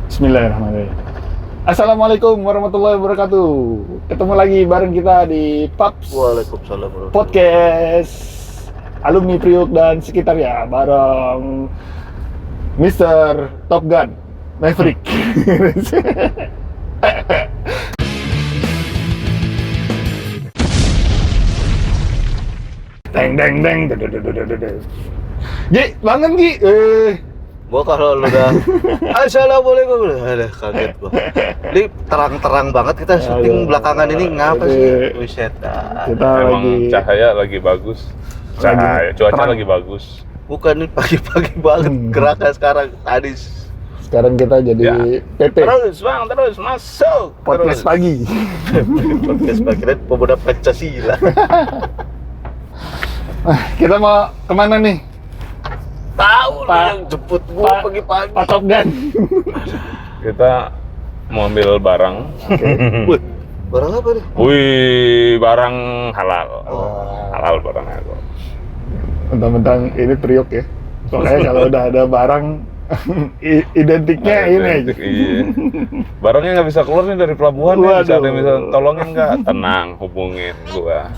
Bismillahirrahmanirrahim. Assalamualaikum warahmatullahi wabarakatuh. Ketemu lagi bareng kita di Paps Waalaikumsalam warahmatullahi Podcast Alumni Priuk dan sekitarnya bareng Mr. Top Gun Maverick. Deng deng deng. Gi, bangun Gi. Gua kalau lu udah Assalamualaikum, ada kaget gua. Ini terang-terang banget kita syuting belakangan ini ngapa sih? Buset dah. Kita Emang lagi cahaya lagi bagus. Cahaya, cuaca terang. lagi bagus. Bukan ini pagi-pagi banget gerakan sekarang tadi. sekarang kita jadi Ya. PT Terus bang, terus masuk. Podcast terus. pagi. Podcast bagian pemuda Pancasila. Kita mau kemana nih? Tahu lu Pak- yang jemput gua pagi-pagi. Pak Top Gun. Kita mau ambil barang. Wih, barang apa nih? Wih, barang halal. Oh. Halal barangnya kok. Mentang-mentang ini Priok ya. Soalnya kalau udah ada barang identiknya ini aja. Iya. Barangnya nggak bisa keluar nih dari pelabuhan nih. Bisa ada yang bisa Waduh. tolongin nggak? Tenang, hubungin gua.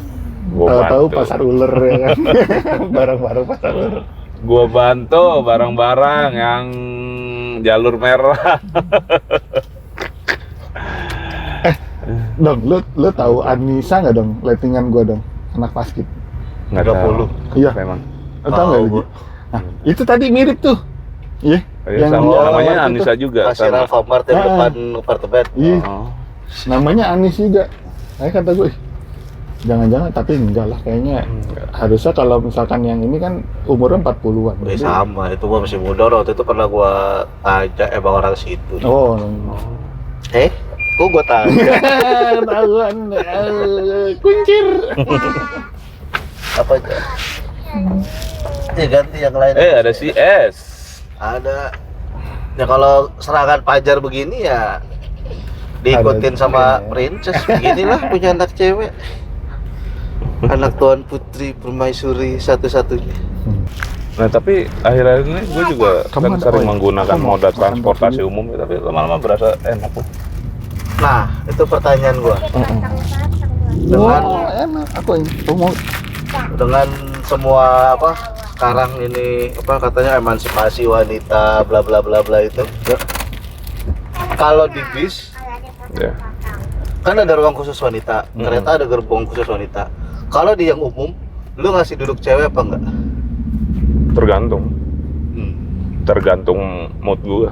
Tahu-tahu bantu. pasar ular ya kan. Barang-barang pasar ular. Gua bantu barang-barang yang jalur merah. Dong, lu tahu Anissa nggak dong? Lettingan gua dong, anak basket. Nggak 30. Iya. Memang. Lu tahu nggak Tahu lagi? gua. Nah, itu tadi mirip tuh. Iya. Iya, sama di namanya Alfamart itu. Anissa juga. Kasir sama. Alfamart yang Ah. depan apartemen. Iya. Oh. Namanya Anis juga. Saya kata gue, jangan-jangan, tapi enggak lah kayaknya. Harusnya kalau misalkan yang ini kan umurnya 40-an. Udah sama, itu gua masih muda. Waktu itu pernah gua ajak emang orang situ. Oh, Kok gua tanya? ketahuan. Kuncir. Apa aja? Ya ganti yang lain. Ada si S. Ada. Ya kalau serangan pajar begini ya diikutin Ada. sama princess. Beginilah punya anak cewek. Anak Tuan Putri Permaisuri satu-satunya. Nah tapi akhir-akhir ini gue juga Kamu kan ada- sering oh iya. menggunakan Aku mau moda makan transportasi dulu. umum, tapi lama-lama berasa enak kok. Nah, itu pertanyaan gua. Dengan Wow, enak. Aku mau. dengan semua apa sekarang ini apa katanya emansipasi wanita bla bla bla bla itu. Kalau di bis Ya. kan ada ruang khusus wanita, kereta ada gerbong khusus wanita. Kalau di yang umum, lu ngasih duduk cewek apa enggak? Tergantung Hmm. tergantung mood gue.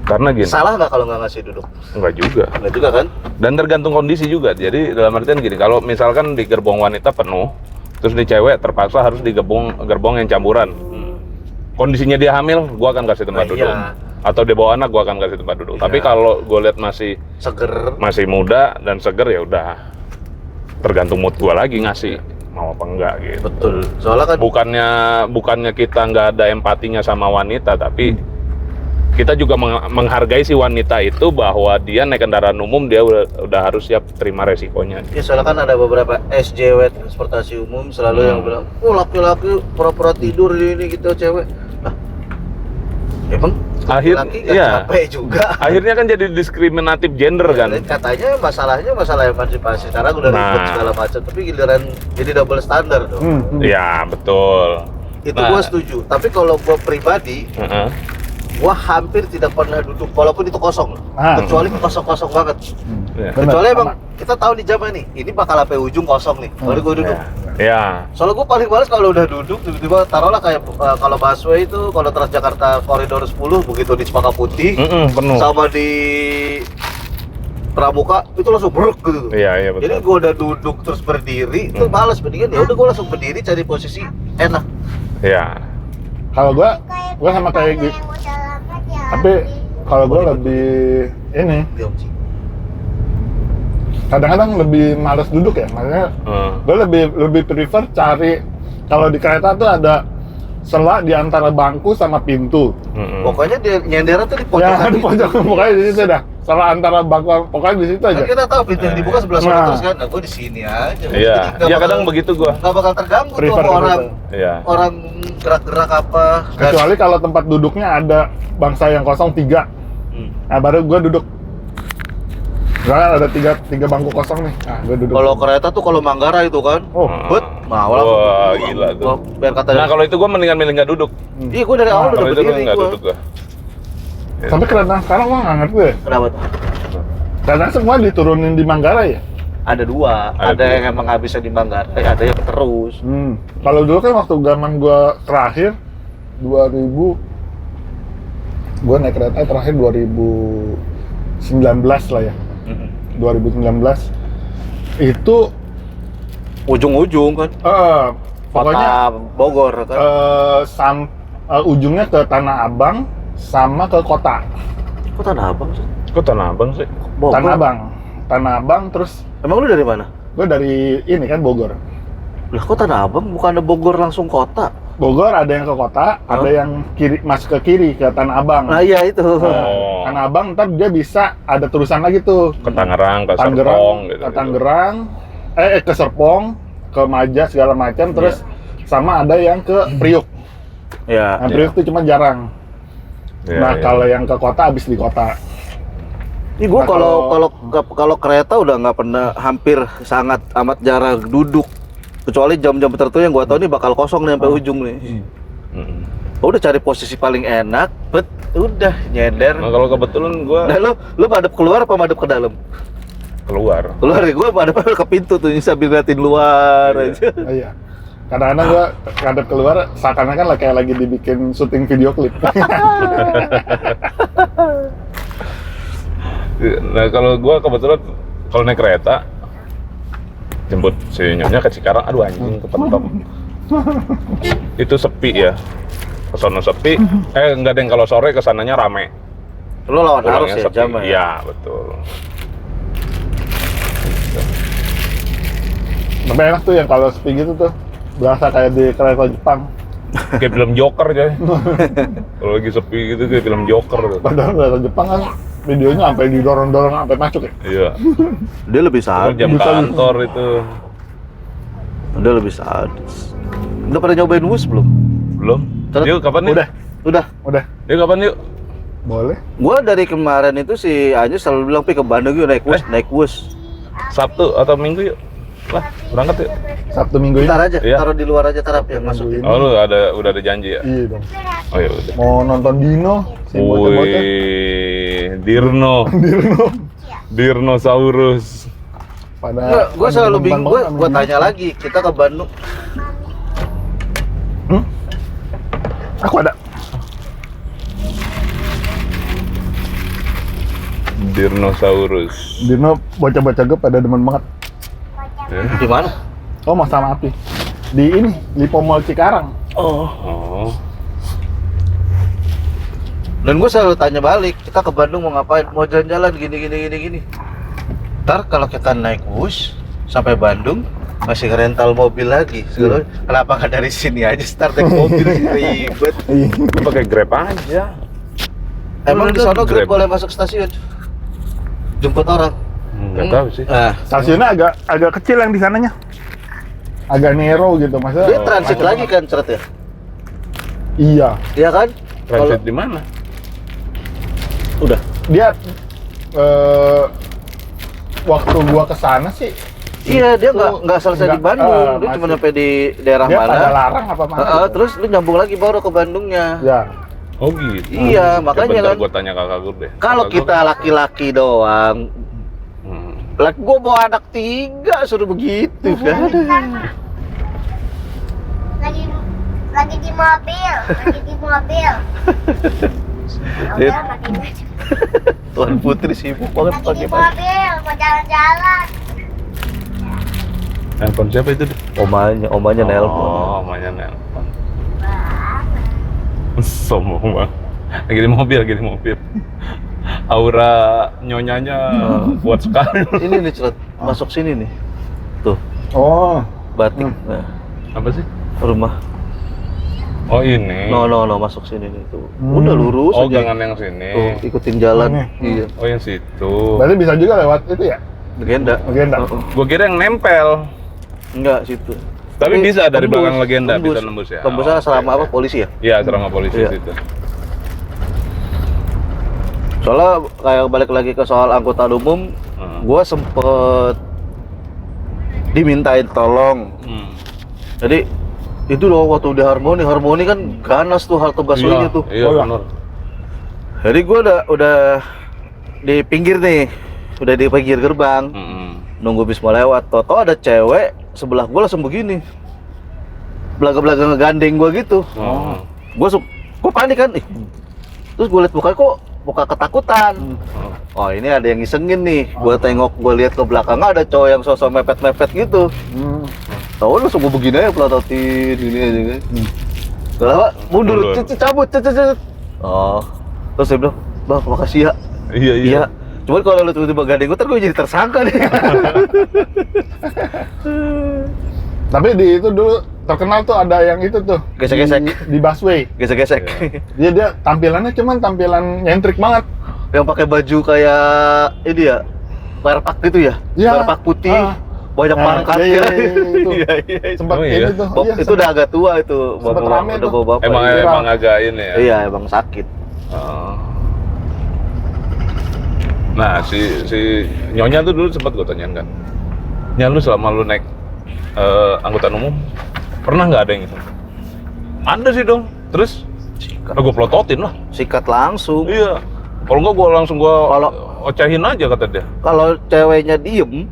Karena gini, Salah nggak kalau nggak ngasih duduk? enggak juga. Enggak juga kan? Dan tergantung kondisi juga. Jadi dalam artian gini, kalau misalkan di gerbong wanita penuh, terus di cewek terpaksa harus di gerbong yang campuran. Kondisinya dia hamil, gua akan kasih tempat Nah, duduk. iya. Atau dia bawa anak, gua akan kasih tempat duduk. Iya. Tapi kalau gue lihat masih muda dan seger, ya udah tergantung mood gua lagi ngasih mau apa enggak gitu. Betul. Soalnya kan Bukannya kita nggak ada empatinya sama wanita, tapi kita juga menghargai si wanita itu bahwa dia naik kendaraan umum, dia udah harus siap terima resikonya. ya soalnya kan ada beberapa SJW transportasi umum selalu yang bilang, oh laki-laki pura-pura tidur ini gitu cewek. Nah, emang laki-laki nggak iya. capek juga. Akhirnya kan jadi diskriminatif gender kan. Dan katanya masalahnya masalah emansipasi sekarang udah ribut Nah. segala macam, tapi giliran jadi double standar tuh. Ya betul. Itu Nah. gua setuju. Tapi kalau gua pribadi, Heeh. gua hampir tidak pernah duduk walaupun itu kosong. Ah. Kecuali kosong-kosong banget. Ya. Bener, Kecuali emang sama. kita tahu di zaman nih, ini bakal sampai ujung kosong nih. Baru gua duduk. Ya. Soalnya gue paling males kalau udah duduk tiba-tiba taruhlah kayak kalau busway itu kalau Transjakarta koridor 10 begitu di Cempaka Putih Penuh. sama di Pramuka itu langsung bruk gitu. Iya Jadi betul. gue udah duduk terus berdiri itu males mendingan ya udah gue langsung berdiri cari posisi enak. Ya. Kalau gua sama kayak gitu. Tapi kalau gua lebih ini, Diam sih. kadang-kadang lebih males duduk ya. Makanya gue lebih prefer cari, kalau di kereta tuh ada sela di antara bangku sama pintu. Pokoknya dia nyender tuh di Ya pojokan di pojok, pokoknya di situ dah. salah antara bangku, pokoknya di situ Kan aja. kita tahu pintu yang dibuka sebelah sana Nah. terus kan. Nah, gue di sini aja. Iya, Jadi iya kadang begitu gua. Nggak bakal terganggu tuh Prefer sama ke orang. situ. Iya. Orang gerak-gerak apa. Kecuali kalau tempat duduknya ada bangsa yang kosong 3. Hmm. Nah, baru gue duduk. Misalkan ada tiga bangku kosong nih. Nah, gue duduk. Kalau kereta tuh kalau Manggarai itu kan. Oh, Bet, mau lah. Wah, gila tuh. Gua biar kata. Nah, kalau itu gua mendingan milih nggak duduk. Iya, gue dari awal udah Kalau itu gua berdiri nggak gue. duduk gua. sampai kereta sekarang gua nggak ngerti deh. Kenapa tuh? Karena semua diturunin di Manggarai ya. Ada dua. Ada Ada dua. yang emang nggak bisa di Manggarai, ada yang terus. Kalau dulu kan waktu zaman gua terakhir 2000, gua naik kereta terakhir 2019 lah ya. 2019 itu Ujung-ujung kan. pokoknya Kota Bogor kan. ujungnya ke Tanah Abang sama ke kota. Kok Tanah Abang sih? Kok Tanah Abang sih? Bogor. Tanah Abang terus Emang lu dari mana? gue dari ini kan Bogor. Lah kok Tanah Abang bukan ada Bogor langsung kota? Bogor ada yang ke kota, ada yang kiri masuk ke kiri ke Tanah Abang. Nah iya itu. Oh. Tanah Abang ntar dia bisa ada terusan lagi tuh. Ke Tangerang, ke Tangerang, Serpong gitu. ke Tangerang, ke Serpong, ke Maja segala macam, terus sama ada yang ke Priuk. Ya. Nah, Priuk tuh cuma jarang. Iya, Nah, iya. kalau yang ke kota habis di kota. Ini gua Nah, kalau kereta udah nggak pernah, hampir sangat amat jarang duduk. Kecuali jam-jam tertentu yang gua tahu nih bakal kosong nih sampai ujung nih. Mm-mm. Udah cari posisi paling enak, udah nyender. Nah, kalau kebetulan gua Nah lu madep keluar apa madep ke dalam? keluar. Keluar ya, gua madep ke pintu tuh sambil ngeliatin luar aja. Iya. Kadang-kadang gua ngadep keluar seakan-akan lah kayak lagi dibikin syuting video klip. Nah, kalau gua kebetulan kalau naik kereta jemput si nyonya ke Cikarang, aduh anjing kepentok. Itu sepi ya. Kesono sepi. Enggak deng, kalau sore kesananya rame. Lu lawan arus Pulangnya ya sepi. jam ya? Iya, betul. Tapi enak tuh yang kalau sepi gitu tuh, berasa kayak di kereta Jepang. Kayak film Joker coy. Kalau lagi sepi gitu kayak film Joker tuh. Padahal kereta Jepang kan videonya sampai didorong-dorong sampai masuk ya. Iya. Dia lebih Kalau sadis. jam Bisa. kantor itu Dia lebih sadis. Udah pada nyobain WUS belum? belum. Terus? Yuk kapan yuk? Udah. Udah, Yuk kapan yuk? boleh. Gua dari kemarin itu si Anjus selalu bilang, "Pi ke Bandung yuk naik WUS, naik WUS." Sabtu atau Minggu yuk? Lah, berangkat yuk. Sabtu Minggu ini. Ntar aja, Iya. taruh di luar aja tarap yang Minggu masukin. ini. Oh, lu udah ada janji ya? Iya dong. Oh ya udah. Mau nonton Dino, si bocah-bocah. Wih, Dirno. Dino. Dirnosaurus. Enggak, gua selalu bingung, gua tanya lagi, kita ke Bandung. Aku ada. Dirnosaurus. Dino bocah-bocah gue pada demen banget. Ya. Di mana? Oh, Mas sama Api. Di ini, Lipo Mall Cikarang. Oh. Dan gue selalu tanya balik, kita ke Bandung mau ngapain? Mau jalan-jalan gini. Ntar kalau kita naik bus sampai Bandung, masih rental mobil lagi. Sekarang, kenapa nggak dari sini aja start naik mobil ribet? Iya. Lu pakai Grab aja. Emang di sana Grab Grab. boleh masuk stasiun? Jemput orang? Nggak tahu sih. Nah, Stasiunnya agak kecil yang di sananya. Agak narrow gitu, masa. dia transit macam- lagi kan ceret ya? Iya. Iya kan? Transit di mana? Udah. Dia waktu gua kesana sih, Iya, dia Itu nggak selesai di nggak, Bandung, dia masih. cuma sampai di daerah dia mana. pada larang apa mana? gitu. Terus lu nyambung lagi baru ke Bandungnya. Ya. Oh gitu. Iya, makanya Bentar kan. gua tanya kakak gue deh. Kalau Kakak kita gua- laki-laki doang, laki gua bawa anak 3 suruh begitu kan. lagi di mobil. Lihat. Udah, matiin aja. Tuan Putri sibuk banget Lagi di pagi-pagi. mobil, mau jalan-jalan. Handphone siapa itu? Deh? Omanya nelpon. Oh, omanya nelpon. Sombong banget. Lagi di mobil. Aura nyonyanya kuat sekali. Ini nih Ceret, masuk sini nih. Tuh, Oh, batik. Nah, Apa sih? rumah. Oh ini. No, masuk sini nih tuh. Udah lurus Oh aja. jangan yang sini. Tuh, ikutin jalan. Ini. Iya. Oh yang situ. Berarti bisa juga lewat itu ya? Legenda. Legenda. Gua kira yang nempel. Enggak situ. Tapi bisa dari tembus, belakang legenda tembus. bisa nembus ya. Tembusnya Oh, selama oke, apa? oke. Polisi ya? Iya, selama polisi Iya. situ. Soalnya kayak balik lagi ke soal angkutan umum, gua sempet dimintain tolong. Jadi itu loh waktu di Harmoni kan ganas tuh halte busway-nya tuh. Iya, Oh, iya. benar. Jadi gua udah di pinggir nih, udah di pinggir gerbang, nunggu bis mau lewat. Toto ada cewek sebelah gua langsung begini, belaga-belaga ngegandeng gua gitu. Oh. Gua panik kan, terus gua liat mukanya kok muka ketakutan. Oh ini ada yang isengin nih. Gua tengok, gua lihat ke belakang ada cowok yang sosok mepet-mepet gitu. Tahu langsung gua begini aja pelototin gini aja kan. Gak lama mundur, cabut. Oh, terus dia bilang, "Bang, makasih ya." Iya. Cuman kalau lu tiba-tiba gandeng gua, ntar gua jadi tersangka nih. Tapi di itu dulu terkenal tuh ada yang itu tuh. Gesek-gesek. Di busway. Gesek-gesek. Dia tampilannya cuman tampilan nyentrik banget. Yang pakai baju kayak ini ya, Werpak gitu ya? Iya. Werpak putih, banyak Nah, pangkatnya. iya, itu. Iya. Sempat Oh, ini iya. tuh. Bob, Iya, itu udah agak tua itu, Sempet rame udah tuh. bawa bapak. Emang iya. emang agak ini ya. Iya, emang sakit. Oh. Nah, si Nyonya tuh dulu sempat gue tanyain kan. Nya lu selama lu naik angkutan umum pernah nggak ada yang itu? Ada sih dong. Terus gue pelototin lah. Sikat langsung. Iya. Kalau nggak gue langsung Kalau- ocehin aja kata dia. Kalau ceweknya diem,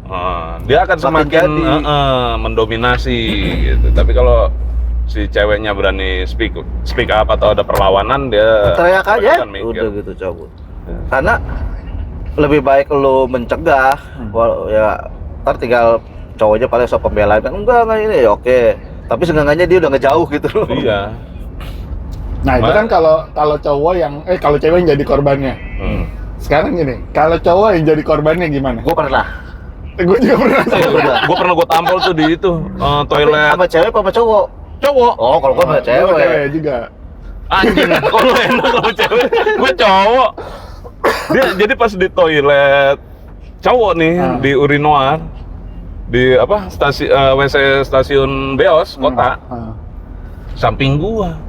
Dia akan Makin semakin jadi. mendominasi gitu. Tapi kalau si ceweknya berani speak up atau ada perlawanan dia teriak aja, akan mikir. udah gitu cabut. Karena lebih baik lo mencegah, ya ntar tinggal cowoknya paling sok pembelaan kan, enggak ini ya oke. Tapi seenggaknya dia udah ngejauh gitu loh. Iya. Nah, itu kan kalau cowok yang kalau cewek yang jadi korbannya. Sekarang gini, kalau cowok yang jadi korbannya gimana? Gue pernah. Gue juga pernah. Gue pernah gue tampol tuh di itu toilet Sama cewek apa cowok? cowok. Oh, kalau gue sama Gua cewek. cewek juga. Anjing, kalau enak sama cewek, gue cowok. Dia jadi pas di toilet cowok nih di urinoir di apa WC stasiun Beos kota samping gua.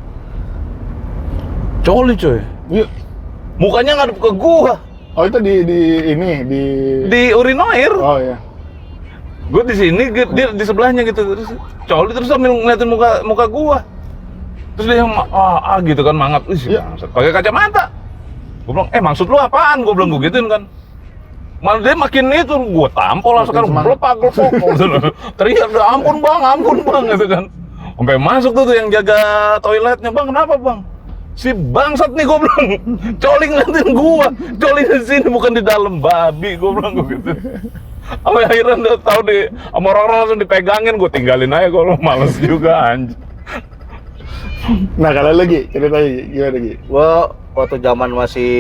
Coli coy. Iya. Mukanya ngadep ke gua Oh, itu di urinoir. Oh iya. Gue di sini, dia di sebelahnya gitu, terus coli terus sambil ngeliatin muka gua. Terus dia gitu kan mangap, Iya. pakai kacamata. Gue bilang, maksud lu apaan? Gue bilang gue gituin kan. Malah dia makin itu, gue tampol lah sekarang, gelepak, teriak, ampun bang, gitu kan. Sampai masuk tuh yang jaga toiletnya, bang, kenapa bang? Si bangsat nih, gue bilang, coli ngeliatin gua, coli di sini bukan di dalam babi, gue bilang gue gitu. Sampai akhirnya udah tahu sama orang-orang langsung dipegangin, gue tinggalin aja, gue males juga anjing. Nah, kalau lagi ceritanya gimana Gi? Gua waktu zaman masih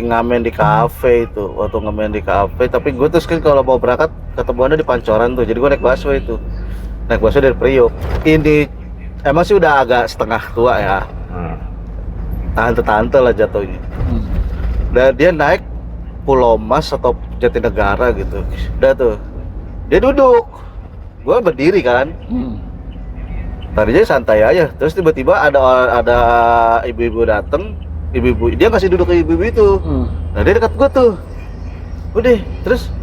ngamen di kafe itu, tapi gue terus kan kalau mau berangkat ketemuannya di Pancoran tuh, jadi gue naik busway itu, dari Priok. Ini emang sih udah agak setengah tua ya, tante-tante lah jatuhnya. Dan dia naik Pulau Mas atau Jatinegara gitu, udah tuh, dia duduk, gue berdiri kan. Tadinya santai aja, terus tiba-tiba ada ibu-ibu dateng, dia ngasih duduk ke ibu-ibu itu. Nah dia dekat gua tuh, udah, terus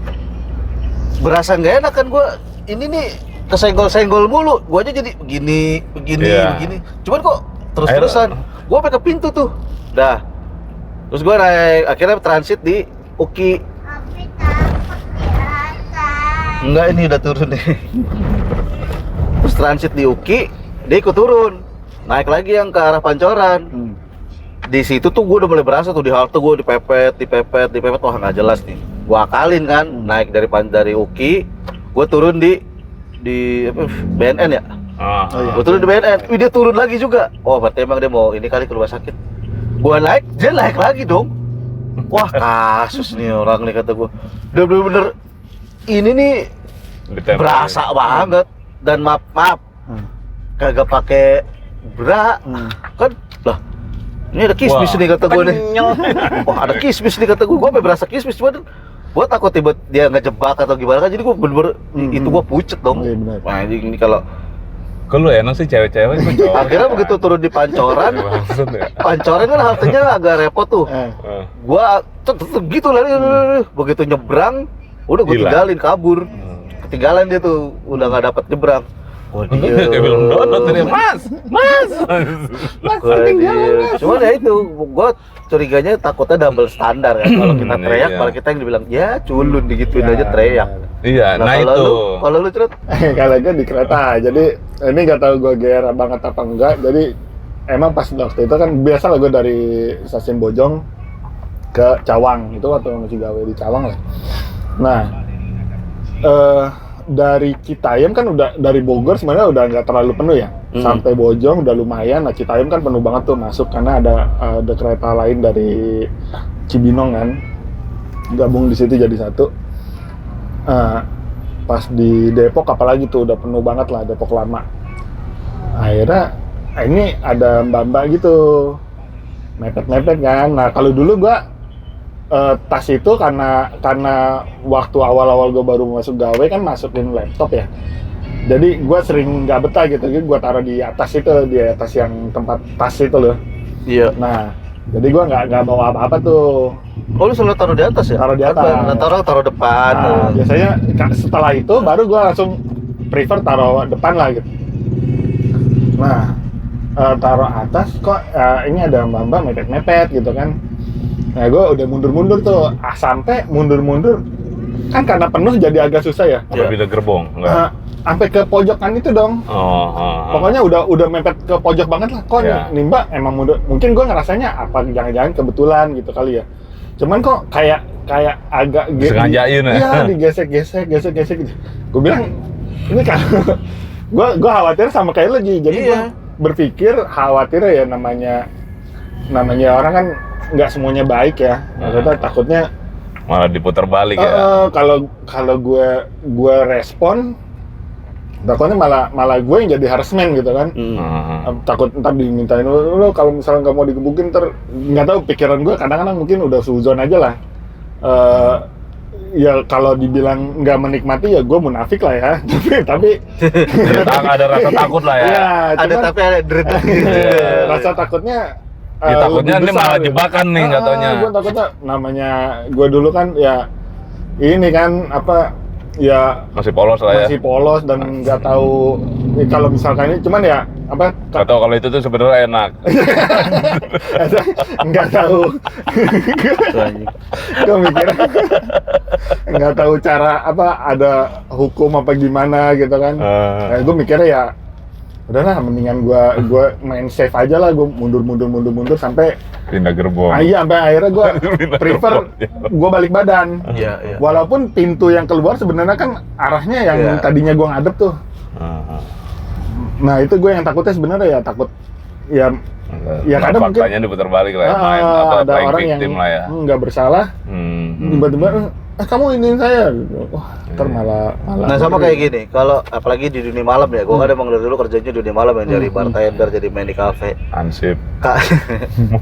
berasa nggak enak kan gua, ini nih kesenggol-senggol mulu, gua aja jadi begini. Cuman kok terus-terusan, gua sampai ke pintu tuh, dah. Terus gua naik, akhirnya transit di UKI. Tapi takut di atas. Enggak, ini udah turun nih. Terus transit di UKI, dia ikut turun, naik lagi yang ke arah Pancoran. Di situ tuh gue udah mulai berasa tuh di halte gue dipepet, wah nggak jelas nih. Gue akalin kan, naik dari UKI, gue turun di apa, BNN ya. Gue turun di BNN, dia turun lagi juga. Oh berarti emang dia mau ini kali ke rumah sakit. Gue naik, dia naik lagi dong. Wah kasus nih orang nih kata gue. Udah bener-bener ini nih berasa banget. Dan maaf kagak pakai Bra, kan lah. Ini ada kismis nih kata gue nih. Wah, ada kismis nih kata gue. Gue sampai berasa kismis, cuman gue takut tiba dia ngejebak atau gimana kan. Jadi gue bener-bener itu gue pucet dong. Iya, benar. Wah, ini kalau Kalau enak sih cewek-cewek itu cowok. akhirnya begitu turun di pancoran, Maksud ya. pancoran kan haltenya agak repot tuh. Eh, Gua tetep gitu lah, begitu nyebrang, udah gue Gila. tinggalin kabur. Ketinggalan dia tuh, udah nggak dapat nyebrang. Wah, Kayak film donat tadi, Mas. Gua dia. Cuman ya itu, gua curiganya takutnya double standar kan. Kalau kita teriak, Iya. malah kita yang dibilang ya culun digituin aja teriak. Iya, nah kalau itu. kalau lu Cerut, kalau gue di kereta, jadi ini nggak tahu gue GR banget apa enggak. Jadi emang pas waktu itu kan biasa lah gue dari stasiun Bojong ke Cawang, itu waktu masih gawe di Cawang lah. Nah, dari Citayam kan udah, dari Bogor sebenarnya udah nggak terlalu penuh ya. Sampai Bojong udah lumayan. Nah, Citayam kan penuh banget tuh masuk karena ada kereta lain dari Cibinong kan, gabung di situ jadi satu. Pas di Depok apalagi tuh udah penuh banget lah, Depok lama. Akhirnya ini ada mbak-mbak gitu mepet-mepet kan. Nah kalau dulu gua tas itu karena waktu awal-awal gua baru masuk gawe kan masukin laptop ya. Jadi gua sering nggak betah gitu, jadi gua taruh di atas itu, di atas yang tempat tas itu loh. iya. Nah jadi gua nggak bawa apa-apa tuh. Oh, lu selalu taruh di atas ya? Taruh di atas. Taruh depan. Nah, biasanya setelah itu baru gue langsung prefer taruh depan lah gitu. Nah, taruh atas kok ini ada mbak-mbak mepet-mepet gitu kan. Nah, gue udah mundur-mundur tuh. Sampai mundur-mundur kan karena penuh jadi agak susah ya. Apa beda gerbong? Enggak. Sampai ke pojokan itu dong. Pokoknya udah mepet ke pojok banget lah. Kok Ya. nih mbak emang mundur. Mungkin gue ngerasanya apa jangan-jangan kebetulan gitu kali ya. Cuman kok kayak agak Sengajain ya? Iya, digesek-gesek gitu. Gue bilang ini kalau gue khawatir sama kayak lo Ji. Jadi gue Iya. berpikir khawatir ya namanya orang kan nggak semuanya baik ya. Maksudnya takutnya Malah diputar balik ya. kalau gue respon takutnya malah gue yang jadi harassment gitu kan. Takut ntar dimintain lo kalau misalnya nggak mau digebukin ntar nggak tahu, pikiran gue kadang-kadang mungkin udah suzon aja lah. Ya kalau dibilang nggak menikmati ya gue munafik lah ya. tapi Ada rasa takut lah ya. ya, Ada cuman, tapi ada dredeg. rasa takutnya Ya, takutnya lebih ini malah besar, jebakan nih nggak taunya. Gue takutnya namanya gue dulu kan ya ini kan apa ya Masih polos lah ya. masih polos dan nggak tahu kalau misalkan ini cuman ya apa Nggak tahu kalau itu tuh sebenarnya enak. nggak tahu gue mikir nggak tahu cara apa ada hukum apa gimana gitu kan. Nah, gue mikirnya ya udahlah mendingan gue main safe aja lah, gue mundur sampai Pindah gerbong. sampai akhirnya gue prefer gue balik badan. Iya, iya. Walaupun pintu yang keluar sebenarnya kan arahnya yang Iya. tadinya gue ngadep tuh. Nah itu gue yang takutnya sebenarnya ya takut ya kadang mungkin faktanya diputar balik lah ya, main apa ada playing orang yang victim lah ya. nggak bersalah tiba-tiba kamu ini saya, wah ntar malah Nah sama kayak gini, kalau apalagi di dunia malam ya, gua kan emang dari dulu kerjanya dunia malam ya, dari bartender jadi main di kafe. Ansip. Kak,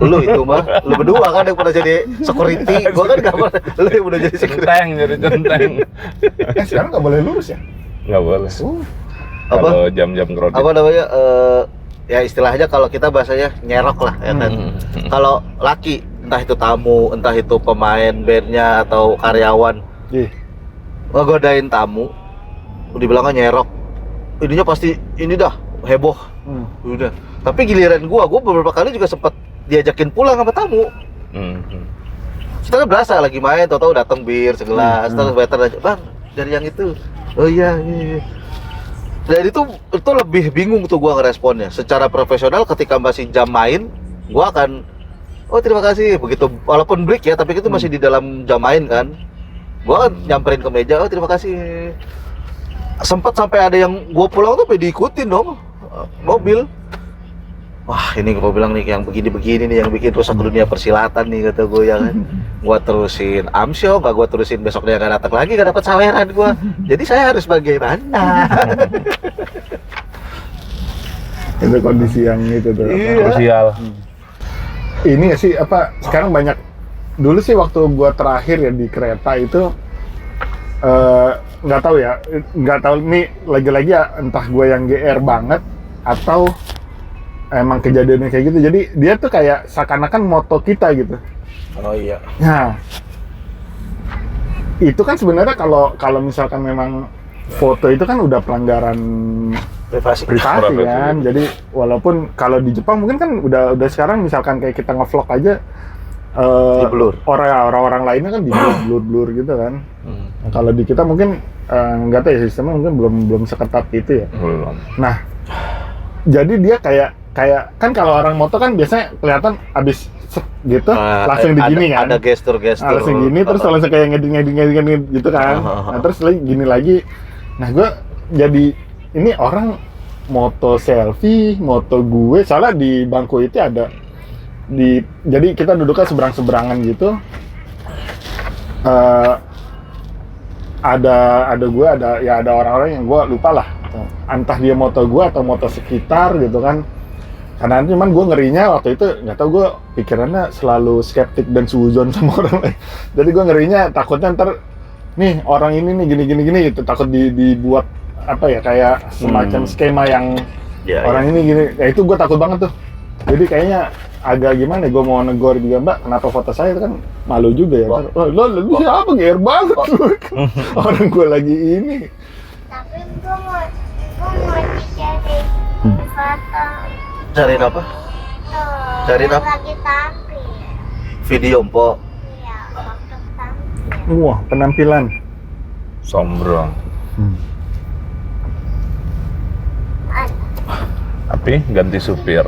lu itu mah, lu berdua kan yang pernah jadi security, gua kan gak pernah, lu yang udah jadi security. Centeng, jadi centeng. sekarang nggak boleh lurus ya. Nggak boleh. Apa? Kalau jam-jam kredit. Apa namanya? Ya istilahnya kalau kita bahasanya nyerok lah ya kan. Kalau laki, entah itu tamu, entah itu pemain bandnya atau karyawan Ih, ngegodain tamu, dibilangnya nyerok, ininya pasti ini dah heboh, udah. Tapi giliran gua beberapa kali juga sempat diajakin pulang sama tamu. Kita kan berasa lagi main, tau-tau datang bir segelas, terus waiter aja, bang dari yang itu, oh iya. Dan itu lebih bingung tuh gua ngeresponnya. Secara profesional ketika masih jam main, gua akan, oh terima kasih, begitu, walaupun break ya, tapi itu masih di dalam jam main kan. Gua nyamperin ke meja, oh terima kasih. Sempat sampai ada yang gua pulang tuh diikutin dong mobil. Wah ini gua bilang nih yang begini-begini nih yang bikin rusak dunia persilatan nih kata gua ya kan. Gua terusin amsyo, gak gua terusin besok dia gak datang lagi, gak dapat saweran gua. Jadi saya harus bagaimana? Itu kondisi yang itu tuh. Iya. Krusial. Ini ya sih apa sekarang banyak, dulu sih waktu gua terakhir ya di kereta itu nggak tahu nih lagi-lagi ya entah gua yang GR banget atau emang kejadiannya kayak gitu. Jadi dia tuh kayak seakan-akan moto kita gitu. Oh iya. Nah, itu kan sebenarnya kalau misalkan memang foto itu kan udah pelanggaran Privasi. Privasi. kan. Jadi walaupun kalau di Jepang mungkin kan udah sekarang misalkan kayak kita nge-vlog aja Di-blur. orang-orang lainnya kan di blur gitu kan. Nah, kalau di kita mungkin nggak tahu ya, sistemnya mungkin belum seketat itu ya. Belum. Nah, jadi dia kayak kan kalau orang moto kan biasanya kelihatan abis set gitu langsung digini kan. Ada gestur-gestur. Langsung gini terus langsung kayak ngeding gitu kan. Nah, terus lagi gini lagi. Nah, gue jadi ini orang moto selfie, moto gue, soalnya di bangku itu ada jadi kita duduknya seberang-seberangan gitu. Ada gue, ada orang-orang yang gue lupa lah. Entah dia moto gue atau moto sekitar gitu kan. Karena cuman gue ngerinya waktu itu nggak tahu, gue pikirannya selalu skeptik dan suzon sama orang lain. Jadi gue ngerinya takutnya ntar nih orang ini nih gini gitu, takut dibuat apa ya kayak semacam skema yang orang ini gini. Ya itu gue takut banget tuh. Jadi kayaknya agak gimana? Gue mau negor juga, Mbak. Kenapa foto saya itu kan malu juga ya? Lu siapa GR banget lu? Orang gue lagi ini. Tapi gue mau dicari foto. Cariin apa? Tuh, Cariin yang apa? lagi tampil. Video empok. Iya, waktu tampil. Wah, penampilan. Sombrong. Tapi ganti supir.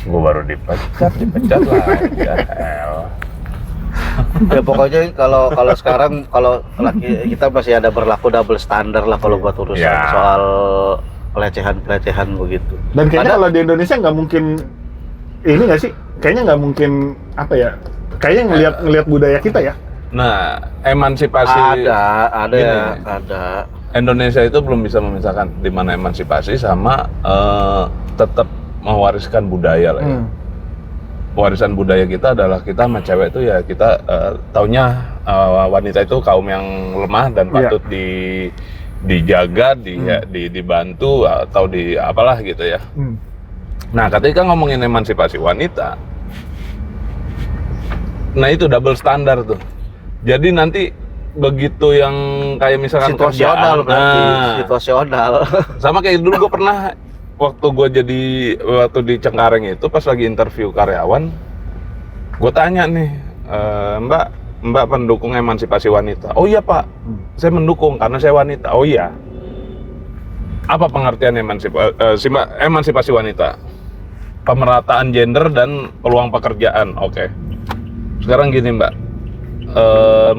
Gue baru dipecat lagi. Ya elah. Ya pokoknya kalau sekarang kalau kita masih ada berlaku double standar lah kalau buat urusan Ya. soal pelecehan begitu. Dan kayaknya Ada- kalau di Indonesia nggak mungkin ini nggak sih? Kayaknya nggak mungkin apa ya? Kayaknya ngelihat budaya kita ya. Nah, emansipasi ada Gini. ada. Indonesia itu belum bisa memisahkan di mana emansipasi sama tetap mewariskan budaya lah ya. Warisan budaya kita adalah kita sama cewek itu ya kita taunya wanita itu kaum yang lemah dan patut dijaga, dibantu atau di apalah gitu ya. Nah, ketika ngomongin emansipasi wanita, nah itu double standar tuh. Jadi nanti begitu yang kayak misalkan Situasional kerjaan, berarti, nah, situasional. sama kayak dulu gue pernah waktu di Cengkareng itu pas lagi interview karyawan, gue tanya nih, Mbak pendukung emansipasi wanita. Oh iya Pak, saya mendukung karena saya wanita. Oh iya. Apa pengertian emansipasi wanita? Pemerataan gender dan peluang pekerjaan. Oke. Sekarang gini Mbak,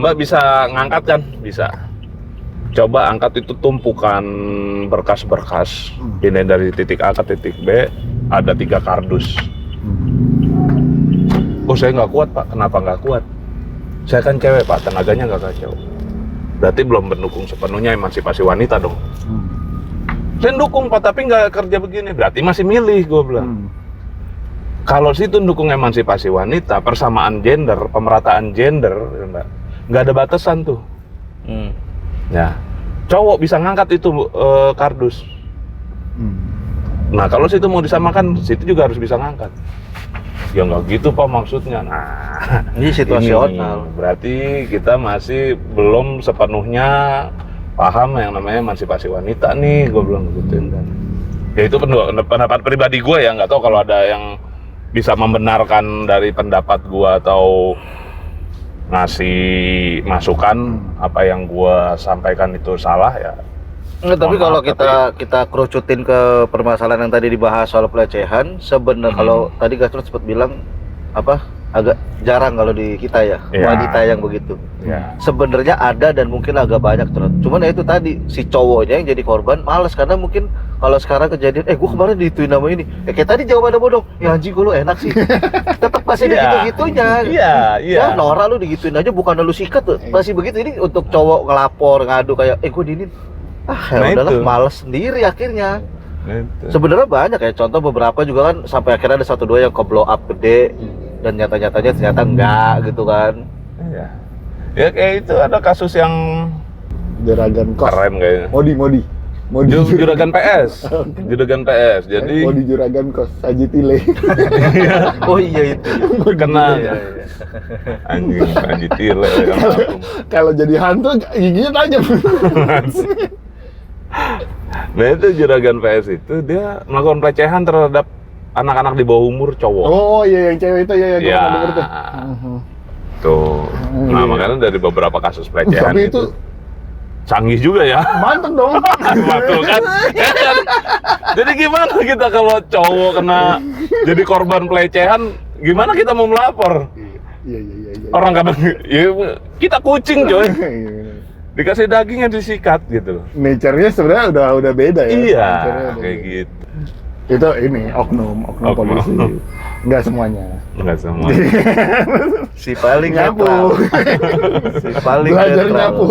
Mbak bisa ngangkat kan? Bisa. Coba angkat itu tumpukan berkas-berkas, pindah dari titik A ke titik B, ada 3 kardus. Oh saya nggak kuat Pak, kenapa nggak kuat? Saya kan cewek Pak, tenaganya nggak kacau. Berarti belum mendukung sepenuhnya emansipasi wanita dong. Saya dukung Pak, tapi nggak kerja begini, berarti masih milih gue bilang. Kalau situ dukung emansipasi wanita, persamaan gender, pemerataan gender, nggak ada batasan tuh. Ya, cowok bisa ngangkat itu kardus. Nah, kalau situ mau disamakan, situ juga harus bisa ngangkat. Ya nggak gitu Pak maksudnya. Nah, Ini situasional. ini berarti kita masih belum sepenuhnya paham yang namanya emansipasi wanita nih, gue bilang gituin kan. Ya itu pendapat pribadi gue ya, nggak tahu kalau ada yang bisa membenarkan dari pendapat gue atau ngasih masukan apa yang gue sampaikan itu salah ya. Nggak, tapi Mohon kalau maaf, kita kerucutin ke permasalahan yang tadi dibahas soal pelecehan, sebenarnya kalau tadi Gastro sempat bilang apa agak jarang kalau di kita ya, Iya. wanita yang begitu. Ya. Sebenarnya ada dan mungkin agak banyak terus. Cuman ya itu tadi si cowoknya yang jadi korban males karena mungkin kalau sekarang kejadian, gue kemarin dituin nama ini, kayak tadi jawabannya bodong, ya anjing gue lu enak sih. Tetap masih Iya. gitu-gitunya. Iya. Ya Nora lu digituin aja bukan lu sikat tuh. Masih begitu ini untuk cowok ngelapor ngadu kayak gue diinin. Ya Nah, udahlah itu. males sendiri akhirnya. Gitu. Sebenarnya banyak ya, contoh beberapa juga kan sampai akhirnya ada 1-2 yang ke blow up gede dan nyata-nyatanya ternyata enggak gitu kan. Iya. Ya kayak itu ada kasus yang Juragan kos. keren kayaknya. Modi. Juragan PS. Juragan PS. Jadi Modi juragan kos. Saji Tile. Oh iya itu. kena Iya, iya. anjing Panji Tile ya ampun. Kalau jadi hantu giginya tajam. Nah itu Juragan PS itu dia melakukan pelecehan terhadap anak-anak di bawah umur cowok. Oh iya yang cewek itu ya gue Ya. pernah denger tuh. Tuh. Nah Iya. makanya dari beberapa kasus pelecehan Tapi itu canggih juga ya. mantep dong. Betul kan? Ya kan? Jadi gimana kita kalau cowok kena jadi korban pelecehan, gimana kita mau melapor? Iya. Orang kadang ya, kita kucing coy. Iya. Dikasih dagingnya disikat gitu loh. Nature-nya sebenarnya udah beda ya. Iya, Nature-nya udah kayak beda. gitu. Itu ini oknum Oknum. polisi. Enggak semuanya. Enggak semua. Si paling Nyapu. netral. Si paling Belajar netral. nyapu.